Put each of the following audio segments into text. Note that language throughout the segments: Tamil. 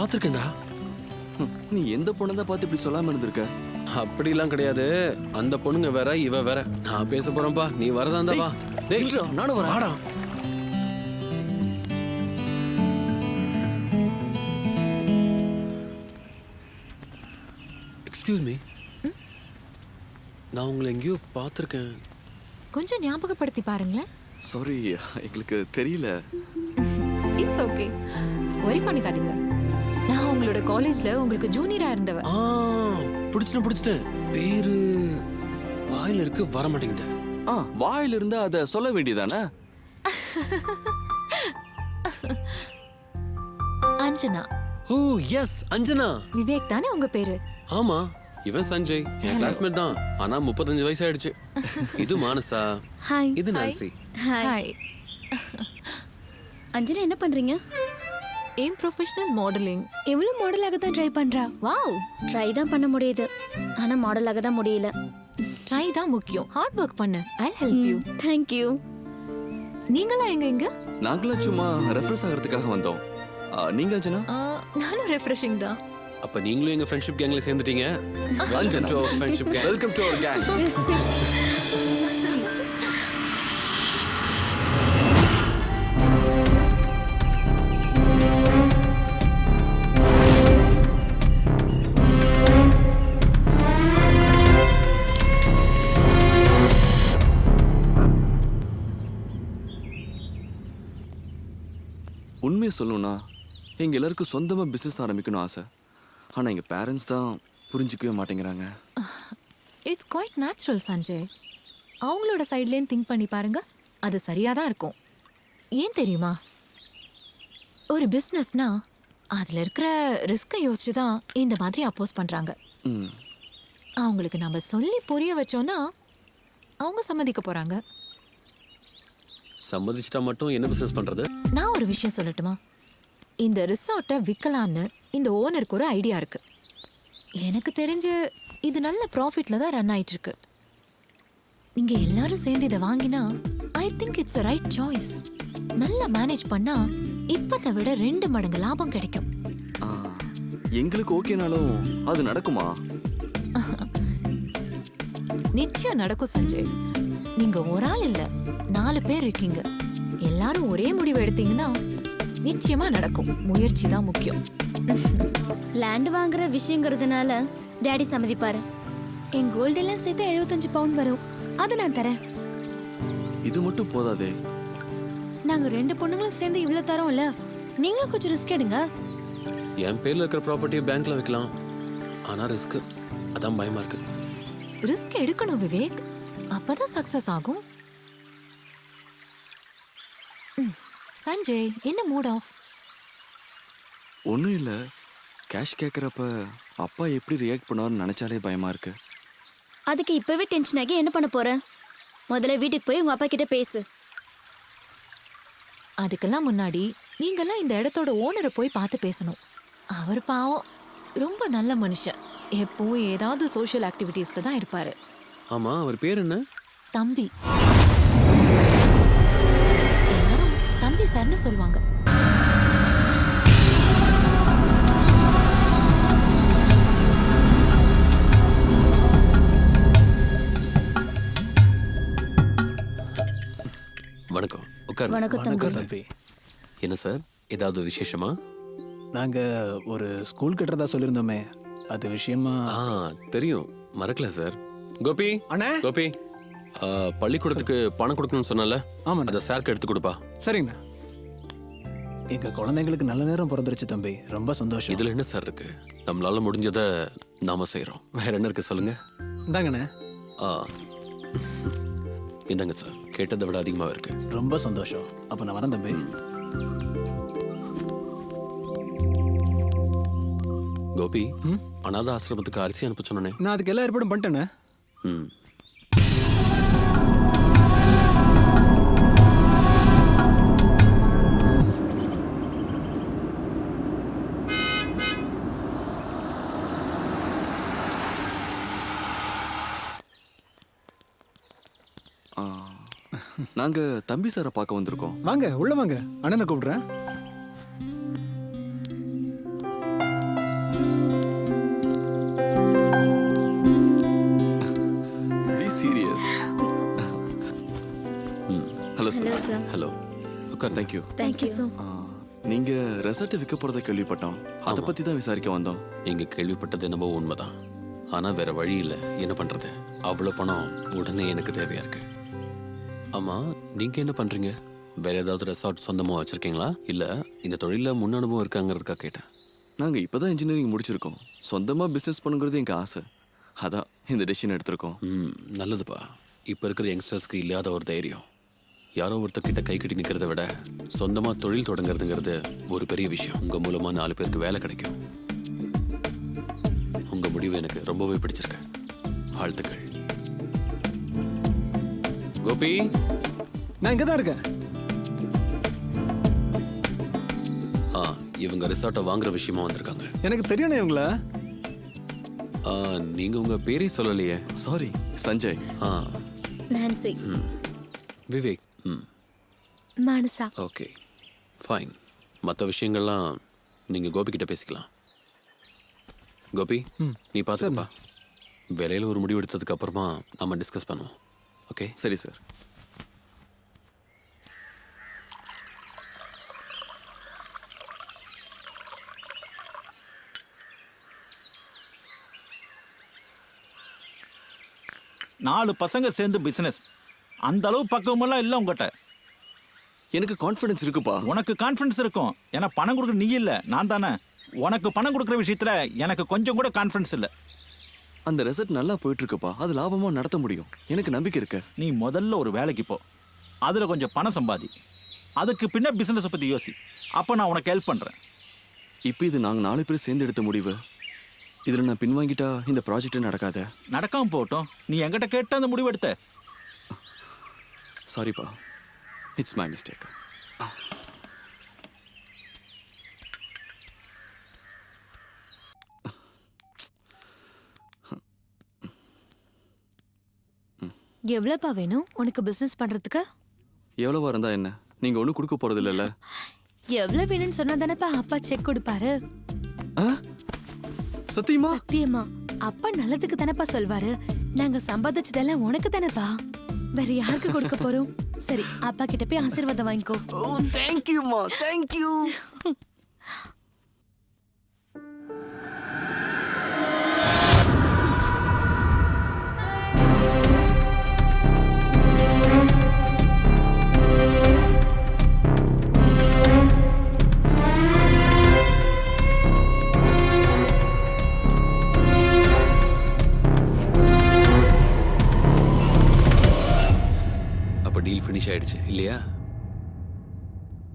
பாத்திருக்கேன்டா. நீ எந்த பொண்ணை தான் பார்த்து இப்படி சொல்லாம இருந்திருக்க? அப்படிலாம் கிடையாது. அந்த பொண்ணுங்க வேற, இவ வேற. நான் பேச போறேன்பா, நீ வரதா இருந்தா வா. டேய் நானும் வரேன். வாடா. எக்ஸ்கியூஸ் மீ, நான் உங்களை எங்கேயோ பார்த்துருக்கேன். கொஞ்சம் ஞாபகப்படுத்தி பாருங்களேன். சாரி, எங்களுக்கு தெரியல. இட்ஸ் ஓகே, வரி பண்ணிக்காதீங்க. நான் உங்களோட காலேஜ்ல உங்களுக்கு ஜூனியரா இருந்தவ. பிடிச்சிட்டேன். பேரு வாயில இருக்கு, வர மாட்டேங்குது. வாயில இருந்தா அத சொல்ல வேண்டியதானே? அஞ்சனா. ஓ எஸ், அஞ்சனா. விவேக் தானே உங்க பேரு? ஆமா, இவன் சஞ்சய், என் கிளாஸ்மேட் தான். ஆனா 35 வயசு ஆயிடுச்சு. இது மானசா. ஹாய். இது நான்சி. ஹாய். அஞ்சனா என்ன பண்றீங்க? ஏம் ப்ரொஃபஷனல் மாடலிங். எவ்வளவு மாடலாக தான் ட்ரை பண்றா. வாவ், ட்ரை தான் பண்ண முடியுது, ஆனா மாடலாக தான் முடியல. ட்ரை தான் முக்கியம். ஹார்ட் ஒர்க் பண்ணு. I help you. Thank you. நீங்களா எங்க? நாங்களும் சும்மா ரெஃப்ரெஷ் ஆகிறதுக்காக வந்தோம். நீங்க அஞ்சனா? நானும் ரெஃப்ரெஷிங் தான். அப்ப நீங்களும் எங்க ஃப்ரெண்ட்ஷிப் கேங்ல சேர்ந்துட்டீங்க. Anjana, friendship gang. Welcome to our gang. உண்மையை சொல்லணும்னா எங்க எல்லாருக்கும் சொந்தமா பிசினஸ் ஆரம்பிக்கணும் ஆசை. ஆனா எங்க பேரண்ட்ஸ் தான் புரிஞ்சுக்கவே மாட்டேங்கிறாங்க. It's quite natural Sanjay. அவங்களோட சைட்லேயும் திங்க் பண்ணி பாருங்க, அது சரியாக தான் இருக்கும். ஏன் தெரியுமா, ஒரு பிஸ்னஸ்னா அதில் இருக்கிற ரிஸ்க்கை யோசிச்சு தான் இந்த மாதிரி அப்போஸ் பண்ணுறாங்க. அவங்களுக்கு நம்ம சொல்லி புரிய வச்சோன்னா அவங்க சம்மதிக்க போகிறாங்க. சம்மதிச்சிட்டா மட்டும் என்ன பிசினஸ் பண்றது? நான் ஒரு விஷயம் சொல்லட்டுமா? இந்த ரிசார்ட்டை விற்கலான்னு இந்த ஓனருக்கு ஒரு ஐடியா இருக்கு. எனக்கு தெரிஞ்சு இது நல்ல ப்ராஃபிட்ல தான் ரன் ஆயிட்டு இருக்கு. நீங்க எல்லாரும் சேர்ந்து இதை வாங்கினா I think it's right choice. நல்லா மேனேஜ் பண்ணா இப்பத்தை விட 2 மடங்கு லாபம் கிடைக்கும். எங்களுக்கு ஓகேனாலும் அது நடக்குமா? நிச்சயம் நடக்கும் சஞ்சய். நீங்க ஒரு ஆள் இல்ல, 4 பேர் இருக்கீங்க. எல்லாரும் ஒரே முடிவு எடுத்தீங்கன்னா நிச்சயமா நடக்கும். முயற்சி தான் முக்கியம். லேண்ட் வாங்குற விஷயங்கிறதுனால டாடி சம்மதிப்பாரு. என் கோல்டு எல்லாம் சேர்த்து 75 பவுண்ட் வரும், அதை நான் தரேன். இது மட்டும் போதாதே. நாங்க 2 பொண்ணுங்களும் சேர்ந்து இவ்வளவு தரோம்ல, நீங்களும் கொஞ்சம் ரிஸ்க் எடுங்க. என் பேர்ல இருக்கிற ப்ராப்பர்ட்டியை பேங்க்ல வைக்கலாம், ஆனா ரிஸ்க், அதான் பயமா இருக்கு. ரிஸ்க் எடுக்கணும் விவேக், அப்பதான் சக்சஸ் ஆகும். சஞ்சய், என்ன மூட் ஆஃப்? ஒன்றும் இல்லை, கேஷ் கேட்குறப்ப அப்பா எப்படி ரியாக்ட் பண்ணுவார்னு நினச்சாலே பயமாக இருக்கு. அதுக்கு இப்பவே டென்ஷன் ஆகி என்ன பண்ண போற? முதல்ல வீட்டுக்கு போய் உங்க அப்பா கிட்ட பேசு. அதுக்கெல்லாம் முன்னாடி நீங்கெல்லாம் இந்த இடத்தோட ஓனரை போய் பார்த்து பேசணும். அவர் பாவம் ரொம்ப நல்ல மனுஷன். எப்பவும் ஏதாவது சோஷியல் ஆக்டிவிட்டீஸ்ல தான் இருப்பாரு. ஆமா, அவர் பேர் என்ன? தம்பி. எல்லாரும் தம்பி சார்னு சொல்லுவாங்க. வணக்கம். உட்கார். வணக்கம் தம்பி. என்ன சார், ஏதாவது விசேஷமா? நாங்க ஒரு ஸ்கூல் கட்டுறதா சொல்லியிருந்தோமே, அது விஷயமா? தெரியும், மறக்கல சார். கோபி அண்ணே. கோபி, பள்ளிக்கூடத்துக்கு பணம் கொடுக்கணும்னு சொன்னால, ஆமாண்ணா. அதை சாருக்கு எடுத்து கொடுப்பா. சரிங்கண்ணா. எங்க குழந்தைங்களுக்கு நல்ல நேரம் பிறந்துருச்சு தம்பி, ரொம்ப சந்தோஷம். இதுல என்ன சார் இருக்கு, நம்மளால முடிஞ்சதை நாம செய்யறோம். வேற என்ன இருக்கு சொல்லுங்க. இந்தாங்கண்ணே. இந்தாங்க சார், கேட்டதை விட அதிகமாக இருக்கு. ரொம்ப சந்தோஷம். அப்ப நான் வரேன் தம்பி. கோபி, அனாதை ஆசிரமத்துக்கு அரிசி அனுப்ப சொன்னே. நான் அதுக்கு எல்லா ஏற்பாடும் பண்ணிட்டேனே. நாங்க தம்பி சாரை பார்க்க வந்திருக்கோம். வாங்க, உள்ள வாங்க. அண்ணனை கூப்பிடுறேன். Hello hello sir. Sir. Hello உட்கார். தேங்க்யூ. Thank you sir. நீங்க ரெசார்ட் விற்க போறதை கேள்விப்பட்டோம். அதை பத்தி தான் விசாரிக்க வந்தோம். இங்க கேள்விப்பட்டது என்னவோ உண்மைதான். ஆனா வேற வழி இல்ல. என்ன பண்றது? அவ்வளவு பணம் உடனே எனக்கு தேவையா இருக்கு. ஆமா, நீங்க என்ன பண்றீங்க? வேற ஏதாவது ரெசார்ட் சொந்தமா வச்சிருக்கீங்களா? இல்ல இந்த தொழில முன் அனுபவம் இருக்காங்கிறதுக்காக கேட்டேன். நாங்க இப்பதான் இன்ஜினியரிங் முடிச்சிருக்கோம். சொந்தமா பிசினஸ் பண்ணுங்கிறது எங்க ஆசை. அதான் இந்த டெசிஷன் எடுத்திருக்கோம். நல்லதுப்பா. இப்ப இருக்கிற யங்ஸ்டர்ஸ்க்கு இல்லாத ஒரு தைரியம். யாரோ ஒருத்தர்கிட்ட கை கட்டி நிக்கிறத விட சொந்தமா தொழில் தொடங்குறதுங்கிறது ஒரு பெரிய விஷயம். உங்க மூலமா 4 பேருக்கு வேலை கிடைக்கும். உங்க முடிவு எனக்கு ரொம்பவே பிடிச்சிருக்கு. வாழ்த்துக்கள். கோபி, நான் இங்கே தான் இருக்கேன். இவங்க ரிசார்ட்டை வாங்குற விஷயமா வந்திருக்காங்க. எனக்கு தெரியணும் இவங்கள. நீங்க உங்க பேரே சொல்லலையே. Sorry, Sanjay. Nancy. Vivek. Manasa. Okay, fine. மற்ற விஷயங்கள்லாம் நீங்க கோபி கிட்ட பேசிக்கலாம். கோபி, நீ பார்த்துப்பா. வேலையில் ஒரு முடிவு எடுத்ததுக்கு அப்புறமா நம்ம டிஸ்கஸ் பண்ணுவோம். ஓகே? சரி சார். நாலு பசங்க சேர்ந்து பிசினஸ். அந்த அளவு பக்குவமெல்லாம் இல்லை உங்ககிட்ட. எனக்கு கான்ஃபிடன்ஸ் இருக்குப்பா. உனக்கு கான்ஃபிடன்ஸ் இருக்கும். ஏன்னா பணம் கொடுக்குற நீ இல்லை, நான் தானே. உனக்கு பணம் கொடுக்குற விஷயத்துல எனக்கு கொஞ்சம் கூட கான்ஃபிடன்ஸ் இல்லை. அந்த ரெசார்ட் நல்லா போயிட்டு இருக்குப்பா. அது லாபமா நடத்த முடியும். எனக்கு நம்பிக்கை இருக்கு. நீ முதல்ல ஒரு வேலைக்கு போ, அதுல கொஞ்சம் பணம் சம்பாதி. அதுக்கு பின்ன பிசினஸ் பத்தி யோசி. அப்ப நான் உனக்கு ஹெல்ப் பண்றேன். இப்போ இது நாங்க 4 பேர் சேர்ந்து எடுத்த முடிவு. இதுல நான் பின்வாங்கிட்டா இந்த ப்ராஜெக்ட் நடக்காத. நடக்காம போகட்டும். நீ என்கிட்ட கேட்ட அந்த முடிவு எடுத்த. சாரிப்பா, இட்ஸ் மை மிஸ்டேக். எவ்வளவுப்பா வேணும் உனக்கு பிசினஸ் பண்றதுக்கு? எவ்வளவா இருந்தா என்ன? நீங்க ஒன்றும் கொடுக்க போறது இல்லைல்ல? எவ்வளவு வேணும்னு சொன்னா தானப்பா அப்பா செக் கொடுப்பாரு. சத்தியமா? சத்தியமா. அப்பா நல்லதுக்கு தானப்பா சொல்வாரு. நாங்க சம்பாதிச்சதெல்லாம் உனக்கு தானப்பா. வேற யாருக்கு கொடுக்க போறோம்? சரி, அப்பா கிட்ட போய் ஆசீர்வாதம் வாங்கிக்கோ. ஓ, தேங்க் யூ மா, தேங்க் யூ. டீல் ஃபினிஷ் ஆயிடுச்சு இல்லையா?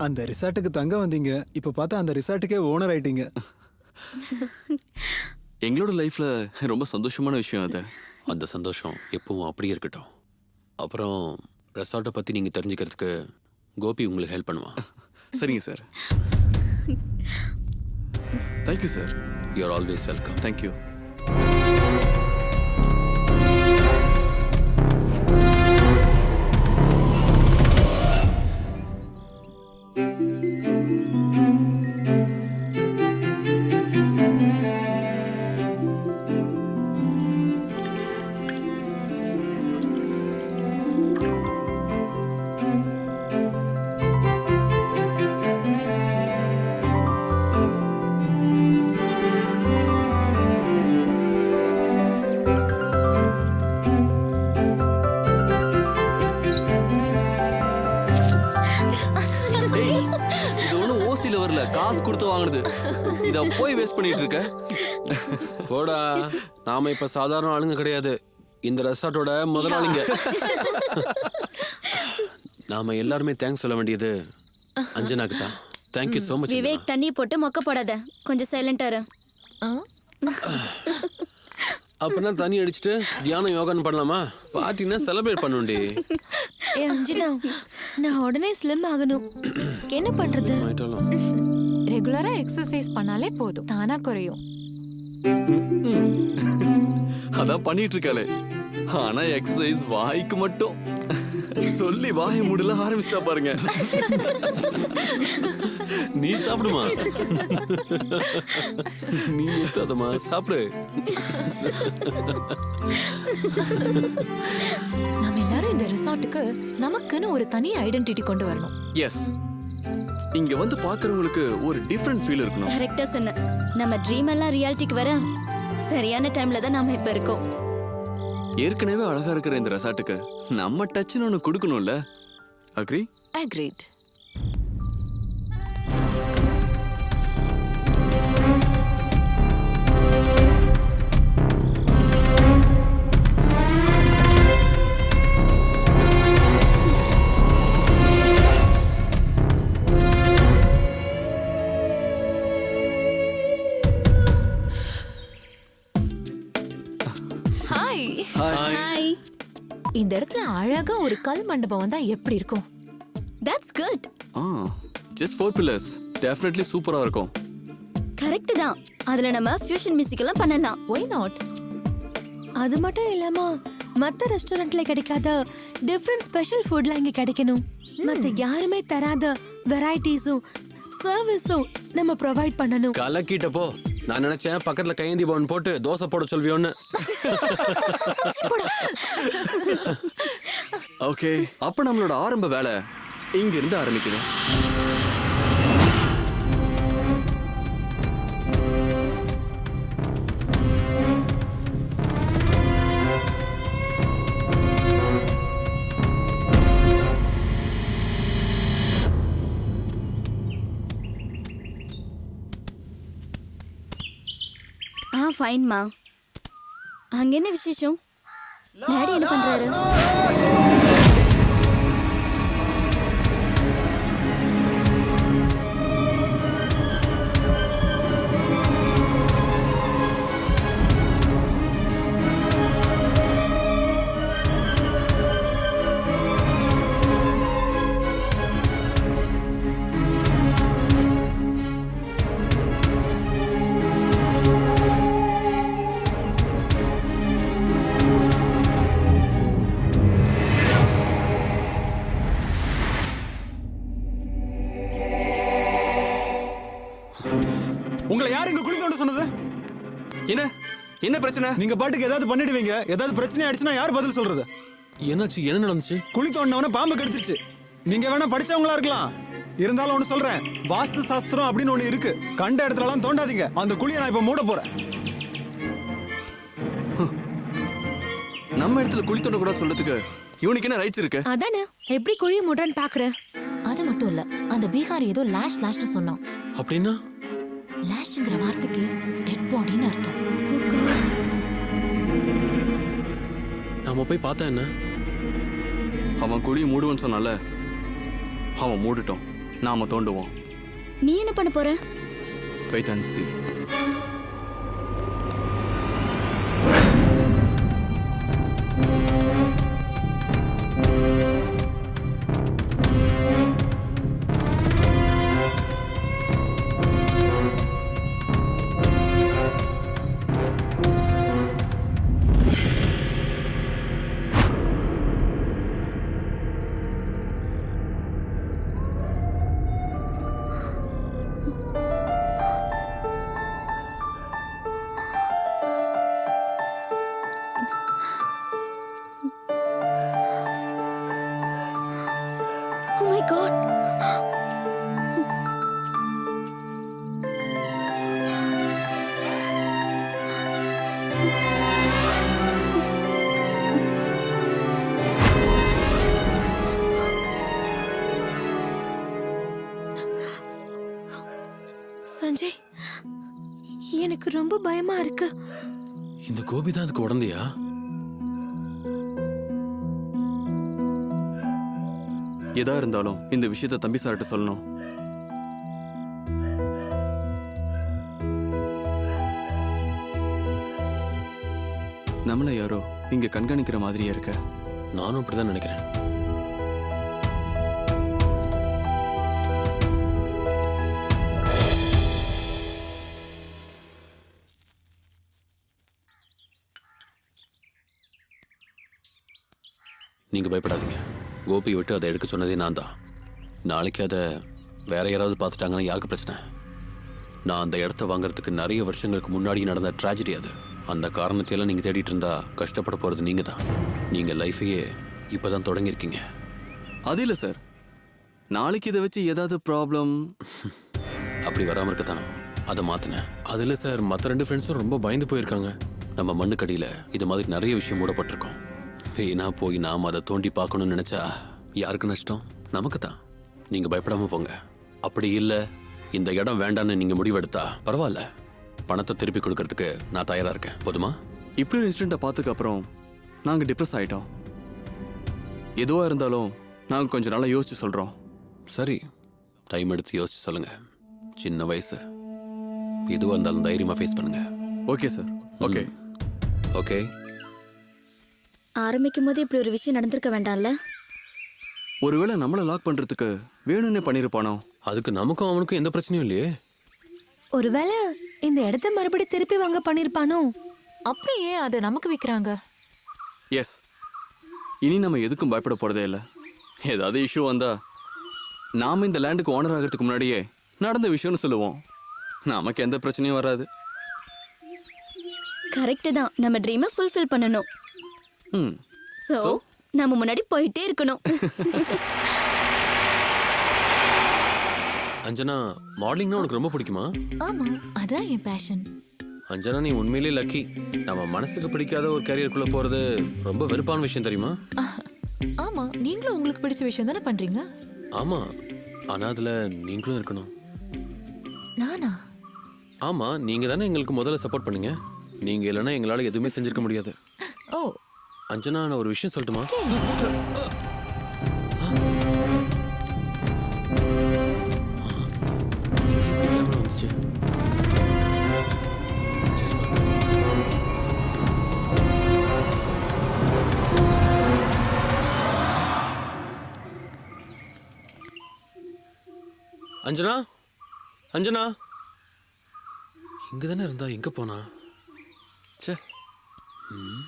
அந்த ரிசார்ட்டுக்கு தங்க வந்தீங்க, இப்ப பார்த்தா அந்த ரிசார்ட்டுக்கே ஓனர் ஆயிட்டீங்க. எங்களோட லைஃப்ல ரொம்ப சந்தோஷமான விஷயம் அது. அந்த சந்தோஷம் எப்பவும் அப்படியே இருக்கட்டும். அப்புறம் ரெசார்ட்டை பத்தி நீங்க தெரிஞ்சுக்கிறதுக்கு கோபி உங்களுக்கு ஹெல்ப் பண்ணுவான். சரிங்க sir. Thank you sir. You are always welcome. Thank you. காசு கொடுத்து வாங்குனது. இத போய் வேஸ்ட் பண்ணிட்டு இருக்க. போடா, நாம இப்ப சாதாரண ஆளுங்க கிடையாது. இந்த ரெசார்ட்டோட முதலாளிங்க. நாம எல்லாருமே தேங்க்ஸ் சொல்ல வேண்டியது அஞ்சனாக்கு தான். Thank you so much. Vivek, தண்ணி போட்டு மொக்க போடாத. கொஞ்சம் சைலண்டா இரு. அப்பனா தண்ணி அடிச்சுட்டு தியானம் யோகான்னு பண்ணலாமா? பார்ட்டினா செலிப்ரேட் பண்ணுண்டி. ஏ அஞ்சனா, நான் உடனே ஸ்லிம் ஆகணும். என்ன பண்றது? ரெகுலரா எக்ஸசைஸ் பண்ணாலே போதும், தானா குறையும். அதான் பண்ணிட்டு இருக்காளே. ஆனா எக்ஸசைஸ் வாய்க்கு மட்டும். சொல்லி வாய் மூடல ஆரம்பிச்சிட்டா பாருங்க. நீ சாப்பிடுமா? நீ நிறுத்தாதமா, சாப்பிடு. நம்ம எல்லாரும் இந்த ரிசார்ட் ரெசார்ட்டுக்கு நமக்குன்னு ஒரு தனி ஐடென்டிட்டி கொண்டு வரணும். எஸ், இங்க வந்து பாக்குறவங்களுக்கு ஒரு டிஃப்ரெண்ட் ஃபீல் இருக்கணும். கரெக்டா சொன்ன. நம்ம ட்ரீம் எல்லாம் ரியாலிட்டிக்கு வர சரியான டைம்ல தான் நாம இப்ப இருக்கோம். ஏற்கனவே அழகா இருக்கிற இந்த ரெசார்ட்டுக்கு நம்ம டச்னு ஒன்று கொடுக்கணும்ல. அக்ரி? Agreed. ஹாய். ஹாய். இந்த இடத்துல அழகா ஒரு கல் மண்டபம் வந்தா எப்படி இருக்கும்? That's good. Just 4 pillars. Definitely சூப்பரா இருக்கும். கரெக்ட் தான். அதுல நம்ம ஃபியூஷன் மியூசிக் எல்லாம் பண்ணலாம். Why not? அது மட்டும் இல்லாம மத்த ரெஸ்டாரண்ட்ல கிடைக்காத டிஃப்ரெண்ட் ஸ்பெஷல் ஃபுட்லாம் இங்க கிடைக்கணும். மத்த யாருமே தராத வெரைட்டிஸும் சர்வீஸும் நம்ம ப்ரொவைட் பண்ணணும். கலக்கிட்டப்போ நான் நினைச்சேன் பக்கத்துல கையேந்தி பவன் போட்டு தோசை போட சொல்வியோன்னு. ஓகே, அப்ப நம்மளோட ஆரம்ப வேலை இங்க இருந்து ஆரம்பிக்குது. ஃபைன்மா. அங்க என்ன விசேஷம்? டாடி என்ன பண்றாரு? உங்களை யார் இங்க குழி தோண்ட சொன்னது? என்ன என்ன பிரச்சனை? நீங்க பாட்டுக்கு ஏதாவது பண்ணிடுவீங்க. ஏதாவது பிரச்சனை ஆயிடுச்சுன்னா யார் பதில் சொல்றது? என்னாச்சு? என்ன நடந்துச்சு? குழி தோண்டவன பாம்பு கடிச்சிருச்சு. நீங்க வேணா படிச்சவங்களா இருக்கலாம், இருந்தாலும் ஒண்ணு சொல்றேன், வாஸ்து சாஸ்திரம் அப்படின்னு ஒண்ணு இருக்கு. கண்ட இடத்துல எல்லாம் தோண்டாதீங்க. அந்த குழியை நான் இப்ப மூட போறேன். நம்ம இடத்துல குழி தோண்ட கூட சொல்றதுக்கு இவனுக்கு என்ன ரைட்ஸ் இருக்கு? அதானே எப்படி குழி மூடன்னு பாக்குறேன். அது மட்டும் இல்ல, அந்த பீகார் ஏதோ லாஷ்னு சொன்னான். அப்படின்னா லாஷ்ங்கிற வார்த்தைக்கு டெட் பாடின்னு அர்த்தம். நாம போய் பார்த்தா என்ன? அவன் குழி மூடுவன்னு சொன்னால, அவன் மூடிட்டோம். நாம தோண்டுவோம். நீ என்ன பண்ண போற? Wait and see. Oh my god. Sanjay, எனக்கு ரொம்ப பயமா இருக்கு. இந்த கோபி தான் அதுக்கு உடந்தையா? எதா இருந்தாலும் இந்த விஷயத்தை தம்பி சார்ட்ட சொல்லணும். நம்மள யாரோ இங்க கண்காணிக்கிற மாதிரியே இருக்க. நானும் அப்படிதான் நினைக்கிறேன். நீங்க பயப்படாதீங்க. கோபி விட்டு அதை எடுக்க சொன்னதே நான் தான். நாளைக்கு அதை வேற யாராவது பார்த்துட்டாங்கன்னா யாருக்கு பிரச்சனை? நான் அந்த இடத்த வாங்குறதுக்கு நிறைய வருஷங்களுக்கு முன்னாடி நடந்த ட்ராஜடி அது. அந்த காரணத்தையெல்லாம் நீங்க தேடிட்டு இருந்தா கஷ்டப்பட போறது நீங்க தான். நீங்க லைஃபையே இப்பதான் தொடங்கியிருக்கீங்க. அது இல்ல சார், நாளைக்கு இதை வச்சு ஏதாவது ப்ராப்ளம். அப்படி வராம இருக்கத்தான் அதை மாத்தினேன். அது இல்ல சார், மற்ற 2 ஃப்ரெண்ட்ஸும் ரொம்ப பயந்து போயிருக்காங்க. நம்ம மண்ணுக்கடியில இது மாதிரி நிறைய விஷயம் மூடப்பட்டிருக்கோம். வீணா போய் நாம் அதை தோண்டி பார்க்கணும்னு நினைச்சா யாருக்கு நஷ்டம்? நமக்கு தான். நீங்க பயப்படாம போங்க. அப்படி இல்ல இந்த இடம் வேண்டான்னு நீங்க முடிவெடுத்தா பரவாயில்ல, பணத்தை திருப்பி கொடுக்கறதுக்கு நான் தயாரா இருக்கேன். போதுமா? இப்படி ஒரு இன்சிடென்ட்டை பார்த்ததுக்கு அப்புறம் நாங்கள் டிப்ரெஸ் ஆயிட்டோம். எதுவாக இருந்தாலும் நாங்கள் கொஞ்சம் நாளாக யோசிச்சு சொல்கிறோம். சரி, டைம் எடுத்து யோசிச்சு சொல்லுங்க. சின்ன வயசு, எதுவாக இருந்தாலும் தைரியமா ஃபேஸ் பண்ணுங்க. Okay sir. ஓகே. ஓகே. ஆரம்பிக்கும் போது இப்படி ஒரு விஷயம் நடந்திருக்க வேண்டாம்ல. ஒருவேளை நம்மளை லாக் பண்ணுறதுக்கு வேணும்னே பண்ணியிருப்பானோ? அதுக்கு நமக்கும் அவனுக்கும் எந்த பிரச்சனையும் இல்லையே. ஒருவேளை இந்த இடத்த மறுபடி திருப்பி வாங்க பண்ணிருப்பானோ? அப்படியே அதை நமக்கு விற்கிறாங்க. எஸ், இனி நம்ம எதுக்கும் பயப்பட போகிறதே இல்லை. ஏதாவது இஷ்யூ வந்தா நாம் இந்த லேண்டுக்கு ஓனர் ஆகிறதுக்கு முன்னாடியே நடந்த விஷயம்னு சொல்லுவோம். நமக்கு எந்த பிரச்சனையும் வராது. கரெக்ட் தான், நம்ம ட்ரீமை ஃபுல்ஃபில் பண்ணணும். ம். சோ நம்ம முன்னாடி போயிட்டே இருக்கணும். அஞ்சனா, மாடலிங்னா உனக்கு ரொம்ப பிடிக்குமா? ஆமா, அதான் என் பேஷன். அஞ்சனா, நீ உண்மையிலேயே லக்கி. நம்ம மனசுக்கு பிடிக்காத ஒரு கேரியருக்குள்ள போறது ரொம்ப வெறுப்பான விஷயம் தெரியுமா? ஆமா, நீங்களும் உங்களுக்கு பிடிச்ச விஷயம் தானே பண்றீங்க. ஆமா, ஆனா அதுல நீங்களும் இருக்கணும். நானா? ஆமா, நீங்க தானே எங்களுக்கு முதல்ல சப்போர்ட் பண்ணீங்க. நீங்க இல்லைன்னா எங்களால எதுவுமே செஞ்சிருக்க முடியாது. ஓ, அஞ்சனா, நான் ஒரு விஷயம் சொல்லட்டுமா? இங்க எப்படி கேமரா வந்துச்சு? ஆச்சரியமா இருக்கு. அஞ்சனா, அஞ்சனா, இங்க தானே இருந்தா, எங்க போனா? ச்சே. ம்.